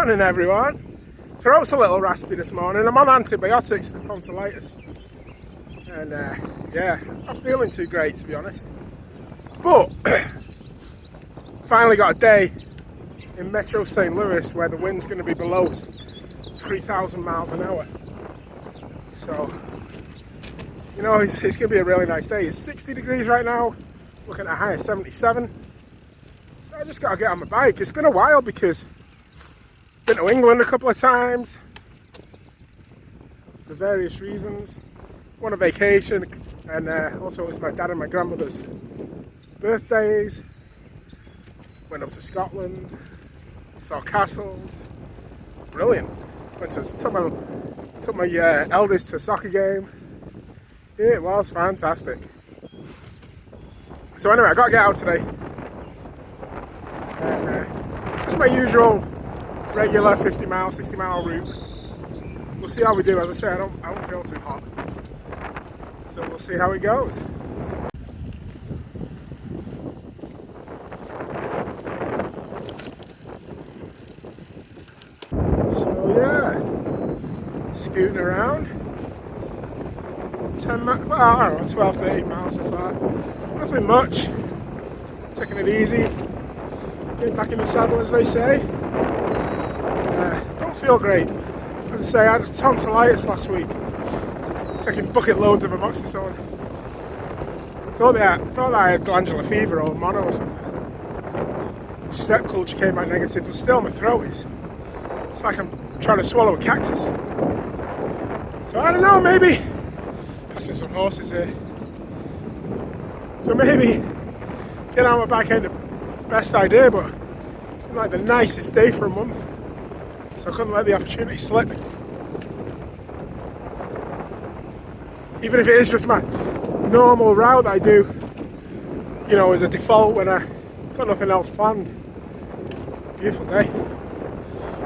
morning, everyone. Throat's a little raspy this morning. I'm on antibiotics for tonsillitis. And yeah, not feeling too great, to be honest. But finally got a day in Metro St. Louis where the wind's going to be below 3,000 miles an hour. So, you know, it's going to be a really nice day. It's 60 degrees right now, looking at a high of 77. So I just got to get on my bike. It's been a while because I've been to England a couple of times for various reasons. Went on vacation, and also it was my dad and my grandmother's birthdays. Went up to Scotland, saw castles. Brilliant. Took my eldest to a soccer game. It was fantastic. So anyway, I got to get out today. And just my usual regular 50 mile, 60 mile route. We'll see how we do. As I say, I don't feel too hot. So we'll see how it goes. So yeah, scooting around. 10 miles, well, I don't know, 12, 13 miles so far. Nothing much. Taking it easy. Getting back in the saddle, as they say. Don't feel great. As I say, I had tonsillitis last week. Taking bucket loads of amoxicillin. Thought that I had glandular fever or mono or something. Strep culture came out negative, but still my throat is. It's like I'm trying to swallow a cactus. So I don't know, maybe. Passing some horses here. So maybe get on my bike ain't the best idea, but it's like the nicest day for a month. So I couldn't let the opportunity slip. Even if it is just my normal route I do, you know, as a default when I got nothing else planned. Beautiful day.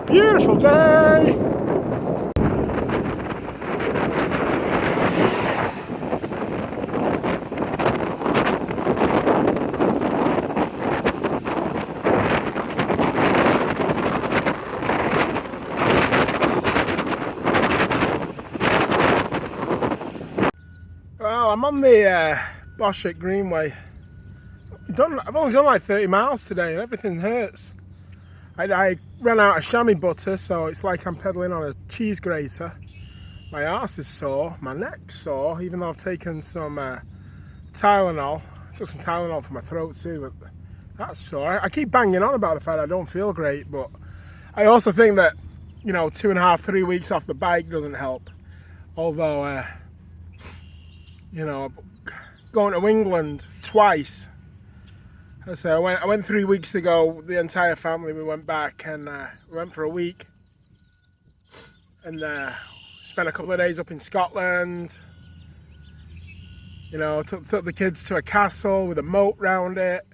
Beautiful day! Well, I'm on the Boschek Greenway. I've only done like 30 miles today and everything hurts. I ran out of chamois butter, so it's like I'm pedaling on a cheese grater. My arse is sore, my neck's sore, even though I've taken some Tylenol. I took some Tylenol for my throat too, but that's sore. I keep banging on about the fact I don't feel great, but I also think that, you know, 2.5, 3 weeks off the bike doesn't help. Although, you know, going to England twice. So I went 3 weeks ago. The entire family, we went back and we went for a week and spent a couple of days up in Scotland. You know, took the kids to a castle with a moat round it.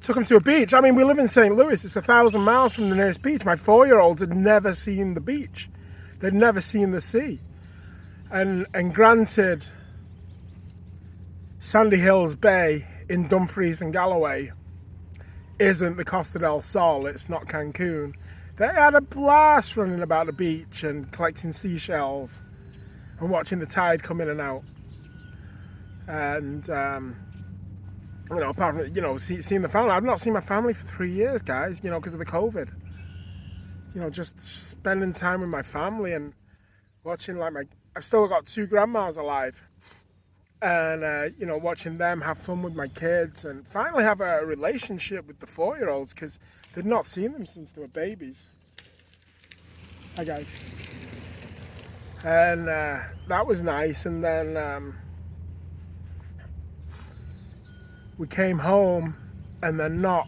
Took them to a beach. I mean, we live in St. Louis. It's 1,000 miles from the nearest beach. My 4-year-olds had never seen the beach. They'd never seen the sea. And granted, Sandy Hills Bay in Dumfries and Galloway isn't the Costa del Sol, it's not Cancun. They had a blast running about the beach and collecting seashells and watching the tide come in and out. And, you know, apart from, you know, seeing the family, I've not seen my family for 3 years, guys, you know, because of the COVID. You know, just spending time with my family and watching, like, I've still got 2 grandmas alive. And, you know, watching them have fun with my kids and finally have a relationship with the 4-year-olds because they'd not seen them since they were babies. Hi, guys. And that was nice. And then we came home and then not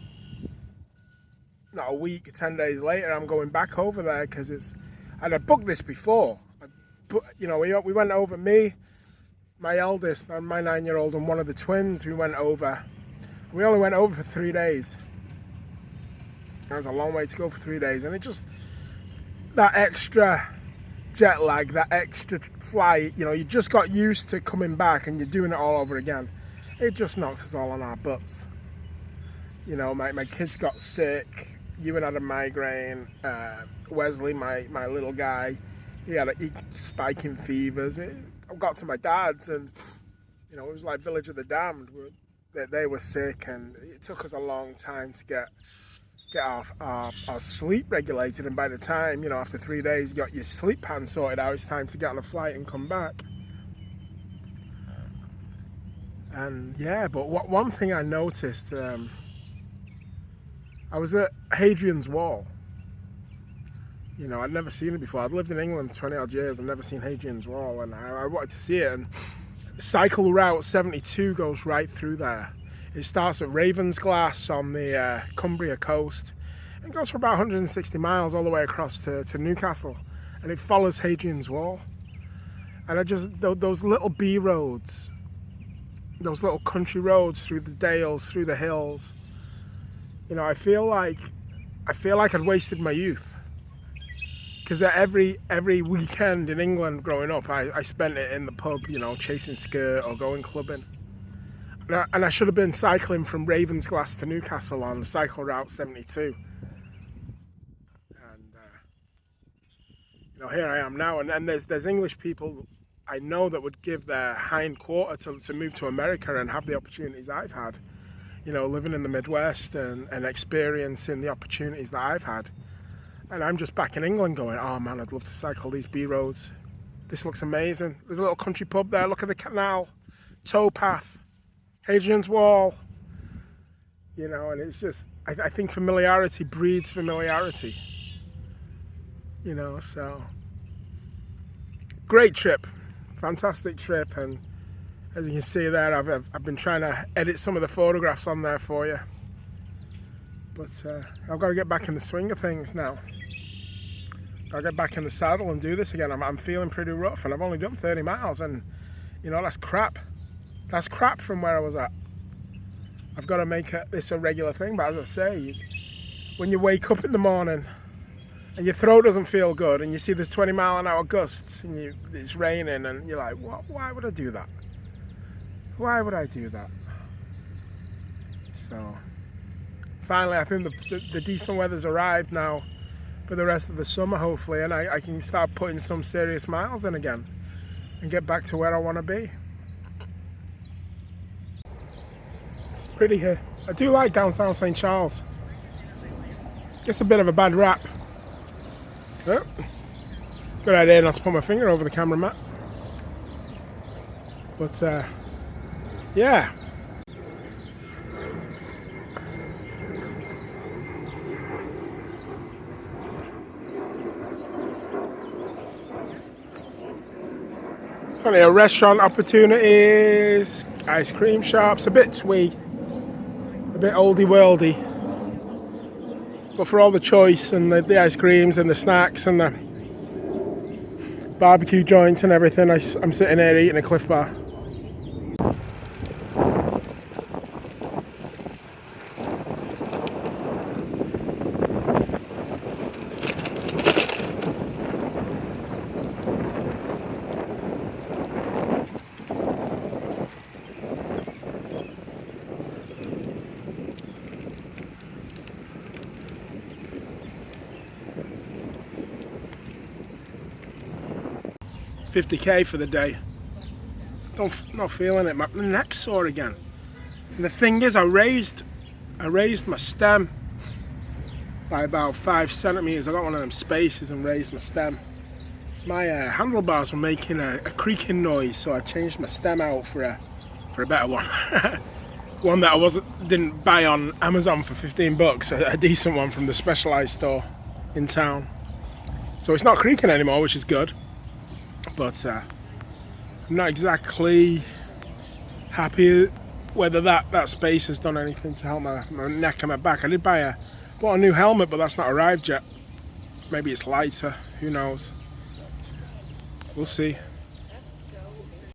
a week, 10 days later, I'm going back over there because I'd booked this before. You know, we went over, me, my eldest, and my 9-year-old, and one of the twins, we went over. We only went over for 3 days. That was a long way to go for 3 days. And it just, that extra jet lag, that extra flight, you know, you just got used to coming back and you're doing it all over again. It just knocked us all on our butts. You know, my kids got sick. Ewan had a migraine. Wesley, my little guy, he had spiking fevers. I got to my dad's, and it was like Village of the Damned. They were sick, and it took us a long time to get our sleep regulated. And by the time, after 3 days, you got your sleep pattern sorted out, it's time to get on a flight and come back. And yeah, but one thing I noticed, I was at Hadrian's Wall. I'd never seen it before. I'd lived in England 20 odd years and never seen Hadrian's Wall, and I wanted to see it. And cycle route 72 goes right through there. It starts at Ravensglass on the Cumbria coast and goes for about 160 miles all the way across to Newcastle, and it follows Hadrian's Wall. And those little B roads, those little country roads through the dales, through the hills, I feel like I'd wasted my youth. Because every weekend in England growing up, I spent it in the pub, chasing skirt or going clubbing. And I should have been cycling from Ravensglass to Newcastle on cycle route 72. And here I am now. And there's English people I know that would give their hind quarter to move to America and have the opportunities I've had. Living in the Midwest and experiencing the opportunities that I've had. And I'm just back in England going, oh man, I'd love to cycle these B roads. This looks amazing. There's a little country pub there. Look at the canal, towpath, Hadrian's Wall. And it's just, I think familiarity breeds familiarity. So great trip, fantastic trip. And as you can see there, I've been trying to edit some of the photographs on there for you. But I've got to get back in the swing of things now. I'll get back in the saddle and do this again. I'm feeling pretty rough, and I've only done 30 miles, and that's crap. That's crap from where I was at. I've got to make this a regular thing. But as I say, when you wake up in the morning and your throat doesn't feel good, and you see there's 20-mile-an-hour gusts, and it's raining, and you're like, what? Why would I do that? Why would I do that? So finally, I think the decent weather's arrived now for the rest of the summer, hopefully, and I can start putting some serious miles in again and get back to where I want to be. It's pretty here. I do like downtown St. Charles. Gets a bit of a bad rap. Oh, good idea not to put my finger over the camera, Matt. But yeah. Plenty of restaurant opportunities, ice cream shops, a bit twee, a bit oldie worldy. But for all the choice and the ice creams and the snacks and the barbecue joints and everything, I'm sitting here eating a Cliff Bar. $50k for the day. Not feeling it. My neck's sore again. And the thing is, I raised my stem by about 5 centimeters. I got one of them spacers and raised my stem. My handlebars were making a creaking noise, so I changed my stem out for a better one. One that I didn't buy on Amazon for $15, a decent one from the Specialized store in town. So it's not creaking anymore, which is good. But I'm not exactly happy whether that space has done anything to help my neck and my back. I did bought a new helmet, but that's not arrived yet. Maybe it's lighter, who knows. We'll see.